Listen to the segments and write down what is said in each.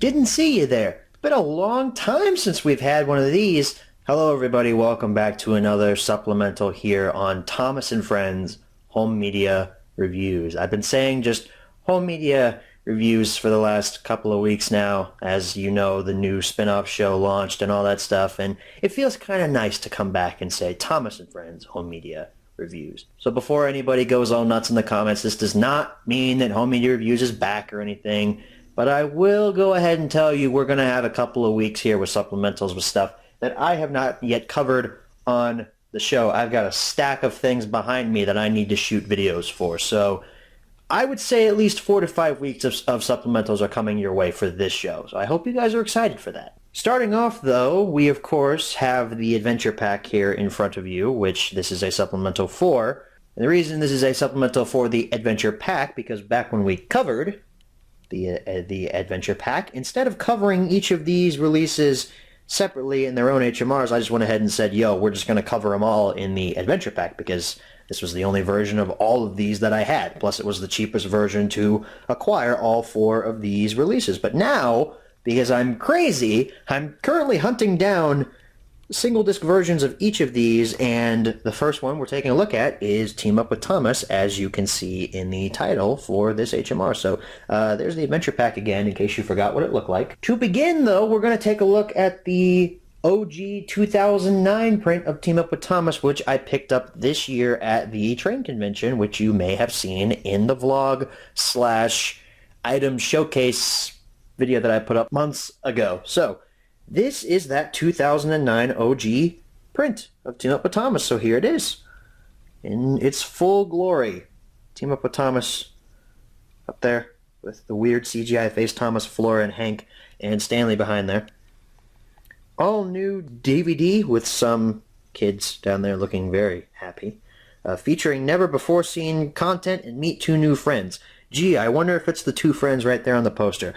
Didn't see you there. It's been a long time since we've had one of these. Hello everybody, welcome back to another supplemental here on Thomas and Friends Home Media Reviews. I've been saying just home media reviews for the last couple of weeks now. As you know, the new spin-off show launched and all that stuff, and it feels kind of nice to come back and say Thomas and Friends Home Media Reviews. So before anybody goes all nuts in the comments, this does not mean that Home Media Reviews is back or anything, but I will go ahead and tell you we're going to have a couple of weeks here with supplementals with stuff that I have not yet covered on the show. I've got a stack of things behind me that I need to shoot videos for, so I would say at least 4 to 5 weeks of supplementals are coming your way for this show, so I hope you guys are excited for that. Starting off, though, we of course have the Adventure Pack here in front of you, which this is a supplemental for. And the reason this is a supplemental for the Adventure Pack, because back when we covered the Adventure Pack, instead of covering each of these releases separately in their own HMRs, I just went ahead and said, yo, we're just going to cover them all in the Adventure Pack, because this was the only version of all of these that I had. Plus, it was the cheapest version to acquire all 4 of these releases. But now, because I'm crazy, I'm currently hunting down single disc versions of each of these, and the first one we're taking a look at is Team Up with Thomas, as you can see in the title for this HMR. So there's the Adventure Pack again, in case you forgot what it looked like. To begin, though, we're going to take a look at the OG 2009 print of Team Up with Thomas, which I picked up this year at the train convention, which you may have seen in the vlog / item showcase video that I put up months ago. So this is that 2009 OG print of Team Up with Thomas. So here it is in its full glory. Team Up with Thomas up there with the weird CGI face Thomas, Flora, and Hank, and Stanley behind there. All new DVD with some kids down there looking very happy. Featuring never before seen content and meet 2 new friends. Gee, I wonder if it's the 2 friends right there on the poster.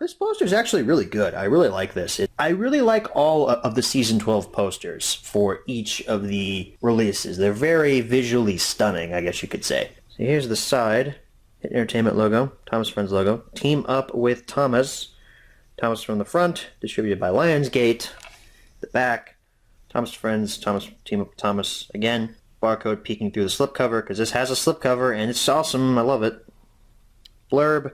This poster is actually really good. I really like this. I really like all of the Season 12 posters for each of the releases. They're very visually stunning, I guess you could say. So here's the side. Hit Entertainment logo. Thomas Friends logo. Team Up with Thomas. Thomas from the front. Distributed by Lionsgate. The back. Thomas Friends. Thomas Team Up with Thomas again. Barcode peeking through the slipcover, because this has a slipcover and it's awesome. I love it. Blurb.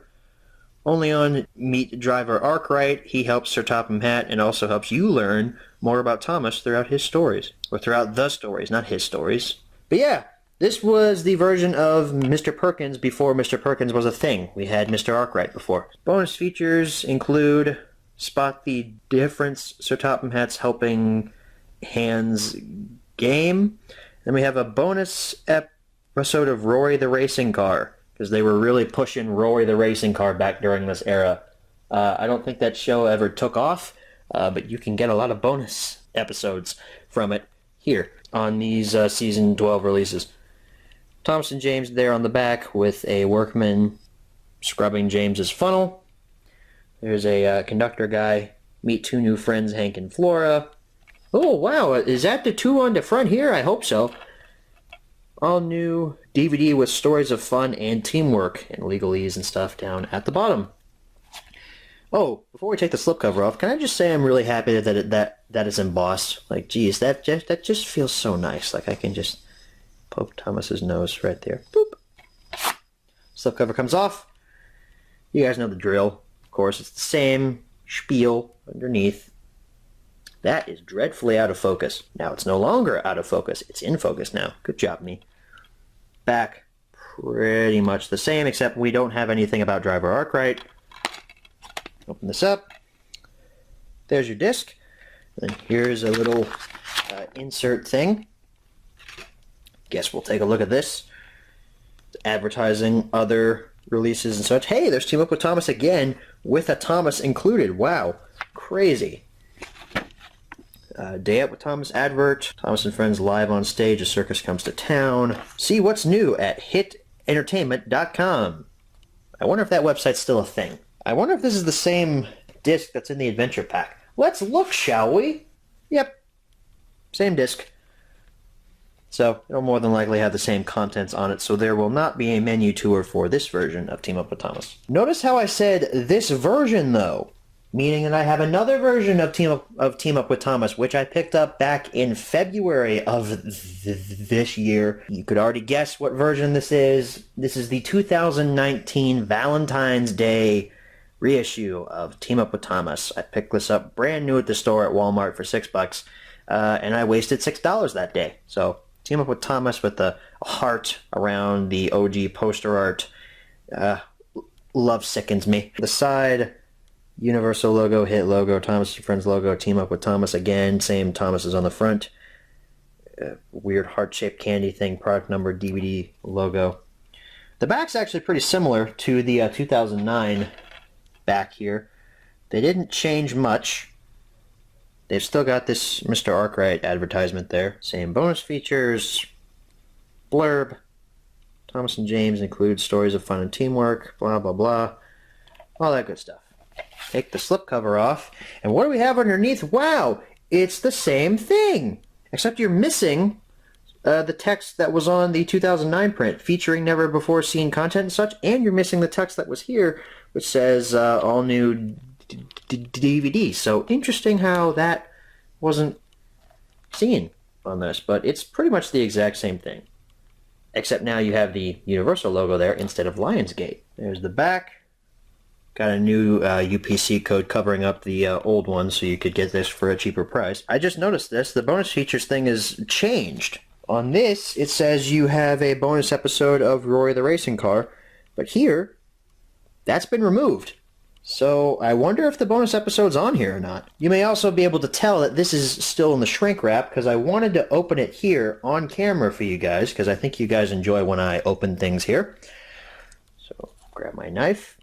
Only on Meet Driver Arkwright. He helps Sir Topham Hatt and also helps you learn more about Thomas throughout his stories. Or throughout the stories, not his stories. But yeah, this was the version of Mr. Perkins before Mr. Perkins was a thing. We had Mr. Arkwright before. Bonus features include spot the difference Sir Topham Hatt's helping hands game. Then we have a bonus episode of Rory the Racing Car, because they were really pushing Rory the Racing Car back during this era. I don't think that show ever took off, but you can get a lot of bonus episodes from it here on these Season 12 releases. Thomas and James there on the back with a workman scrubbing James's funnel. There's a conductor guy. Meet 2 new friends, Hank and Flora. Oh, wow. Is that the 2 on the front here? I hope so. All new DVD with stories of fun and teamwork and legalese and stuff down at the bottom. Oh, before we take the slipcover off, can I just say I'm really happy that is embossed. Like, geez, that just feels so nice. Like, I can just poke Thomas's nose right there. Boop. Slipcover comes off. You guys know the drill. Of course, it's the same spiel underneath. That is dreadfully out of focus. Now it's no longer out of focus. It's in focus now. Good job, me. Back, pretty much the same, except we don't have anything about Driver Arkwright. Open this up. There's your disc. Then here's a little insert thing. Guess we'll take a look at this. Advertising other releases and such. Hey, there's Team Up with Thomas again, with a Thomas included. Wow, crazy. Day Out with Thomas advert. Thomas and Friends live on stage. A circus comes to town. See what's new at hitentertainment.com. I wonder if that website's still a thing. I wonder if this is the same disc that's in the Adventure Pack. Let's look, shall we? Yep. Same disc. So it'll more than likely have the same contents on it, so there will not be a menu tour for this version of Team Up with Thomas. Notice how I said this version, though. meaning that I have another version of Team Up with Thomas, which I picked up back in February of this year. You could already guess what version this is. This is the 2019 Valentine's Day reissue of Team Up with Thomas. I picked this up brand new at the store at Walmart for $6, and I wasted $6 that day. So Team Up with Thomas with the heart around the OG poster art. Love sickens me. The side, Universal logo, Hit logo, Thomas and Friends logo, Team Up with Thomas again. Same Thomas is on the front. Weird heart-shaped candy thing, product number, DVD logo. The back's actually pretty similar to the 2009 back here. They didn't change much. They've still got this Mr. Arkwright advertisement there. Same bonus features, blurb. Thomas and James include stories of fun and teamwork, blah, blah, blah. All that good stuff. Take the slipcover off, and what do we have underneath? Wow, it's the same thing, except you're missing the text that was on the 2009 print, featuring never before seen content and such, and you're missing the text that was here, which says all new DVD. So interesting how that wasn't seen on this, but it's pretty much the exact same thing, except now you have the Universal logo there instead of Lionsgate. There's the back. Got a new UPC code covering up the old one, so you could get this for a cheaper price. I just noticed this. The bonus features thing is changed. On this, it says you have a bonus episode of Rory the Racing Car, but here, that's been removed. So I wonder if the bonus episode's on here or not. You may also be able to tell that this is still in the shrink wrap, because I wanted to open it here on camera for you guys, because I think you guys enjoy when I open things here. So grab my knife.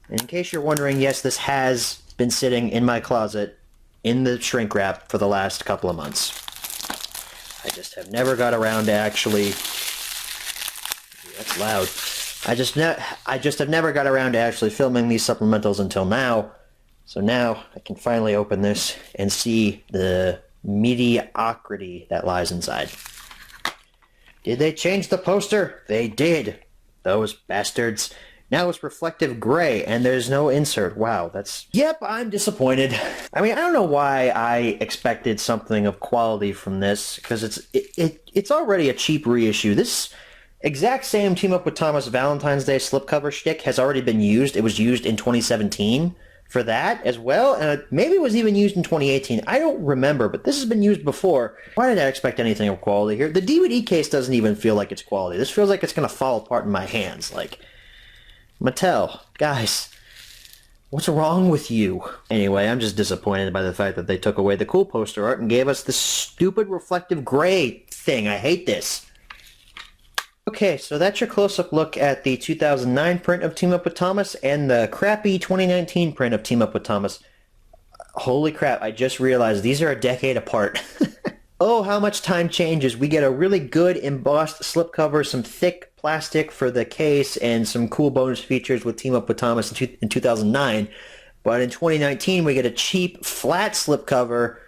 And in case you're wondering, yes, this has been sitting in my closet in the shrink wrap for the last couple of months. I just have never got around to actually... That's loud. I just have never got around to actually filming these supplementals until now. So now I can finally open this and see the mediocrity that lies inside. Did they change the poster? They did. Those bastards. Now it's reflective gray, and there's no insert. Wow, that's... Yep, I'm disappointed. I mean, I don't know why I expected something of quality from this, because it's already a cheap reissue. This exact same Team Up with Thomas Valentine's Day slipcover shtick has already been used. It was used in 2017 for that as well, and maybe it was even used in 2018. I don't remember, but this has been used before. Why did I expect anything of quality here? The DVD case doesn't even feel like it's quality. This feels like it's going to fall apart in my hands, like... Mattel, guys, what's wrong with you? Anyway, I'm just disappointed by the fact that they took away the cool poster art and gave us this stupid reflective gray thing. I hate this. Okay, so that's your close-up look at the 2009 print of Team Up with Thomas and the crappy 2019 print of Team Up with Thomas. Holy crap, I just realized these are a decade apart. Oh, how much time changes. We get a really good embossed slipcover, some thick plastic for the case, and some cool bonus features with Team Up with Thomas in 2009. But in 2019, we get a cheap, flat slipcover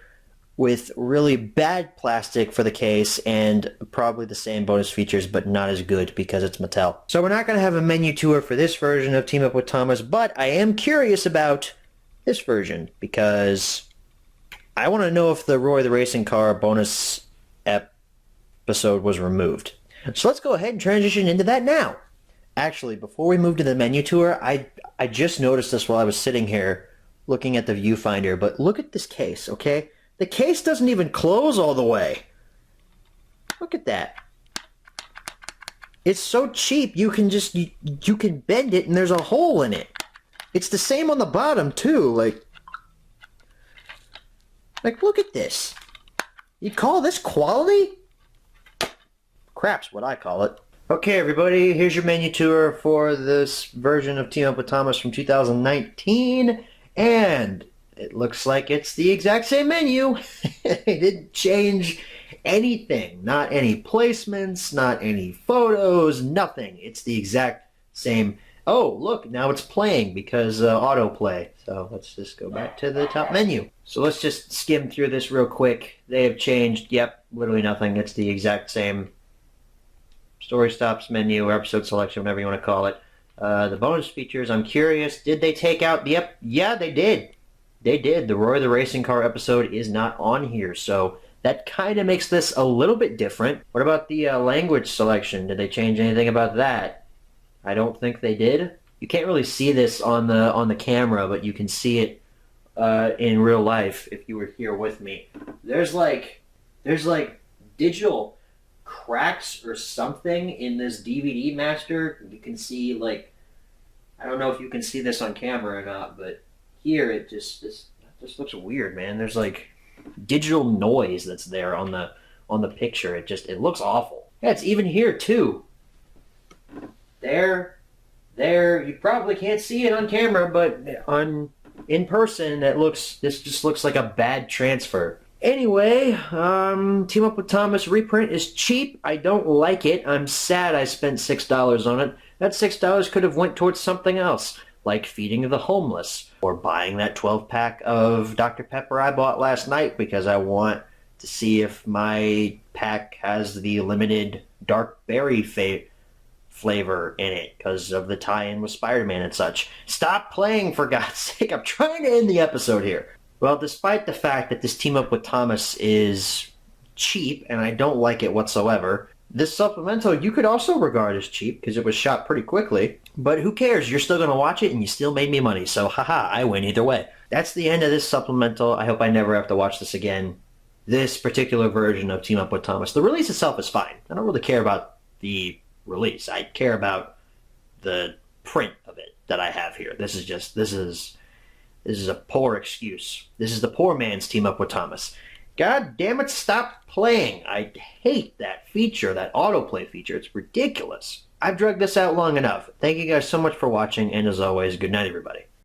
with really bad plastic for the case and probably the same bonus features, but not as good because it's Mattel. So we're not going to have a menu tour for this version of Team Up with Thomas, but I am curious about this version because... I want to know if the Roy the Racing Car bonus episode was removed. So let's go ahead and transition into that now. Actually, before we move to the menu tour, I just noticed this while I was sitting here looking at the viewfinder, but look at this case, okay? The case doesn't even close all the way. Look at that. It's so cheap, you can just, you can bend it and there's a hole in it. It's the same on the bottom too, like, look at this. You call this quality? Crap's what I call it. Okay, everybody, here's your menu tour for this version of Team Up with Thomas from 2019. And it looks like it's the exact same menu. It didn't change anything. Not any placements, not any photos, nothing. It's the exact same. Oh, look, now it's playing because autoplay. So let's just go back to the top menu. So let's just skim through this real quick. They have changed, yep, literally nothing. It's the exact same story stops menu or episode selection, whatever you want to call it. The bonus features, I'm curious, did they take out the Yeah, they did. They did. The Roy the Racing Car episode is not on here, so that kind of makes this a little bit different. What about the language selection? Did they change anything about that? I don't think they did. You can't really see this on the camera, but you can see it in real life if you were here with me. There's like digital cracks or something in this DVD master. You can see, like, I don't know if you can see this on camera or not, but here it just looks weird, man. There's like digital noise that's there on the picture. It looks awful. Yeah, it's even here too. There, you probably can't see it on camera, but in person this just looks like a bad transfer. Anyway, Team Up with Thomas reprint is cheap. I don't like it. I'm sad I spent $6 on it. That $6 could have went towards something else, like feeding the homeless, or buying that 12-pack of Dr. Pepper I bought last night because I want to see if my pack has the limited dark berry flavor in it because of the tie-in with Spider-Man and such. Stop playing, for God's sake. I'm trying to end the episode here. Well, despite the fact that this Team Up with Thomas is cheap, and I don't like it whatsoever, this supplemental you could also regard as cheap because it was shot pretty quickly. But who cares? You're still going to watch it and you still made me money. So, haha, I win either way. That's the end of this supplemental. I hope I never have to watch this again. This particular version of Team Up with Thomas. The release itself is fine. I don't really care about the release. I care about the print of it that I have here. This is a poor excuse. This is the poor man's Team Up with Thomas. God damn it, stop playing. I hate that feature, that autoplay feature. It's ridiculous. I've dragged this out long enough. Thank you guys so much for watching, and as always, good night, everybody.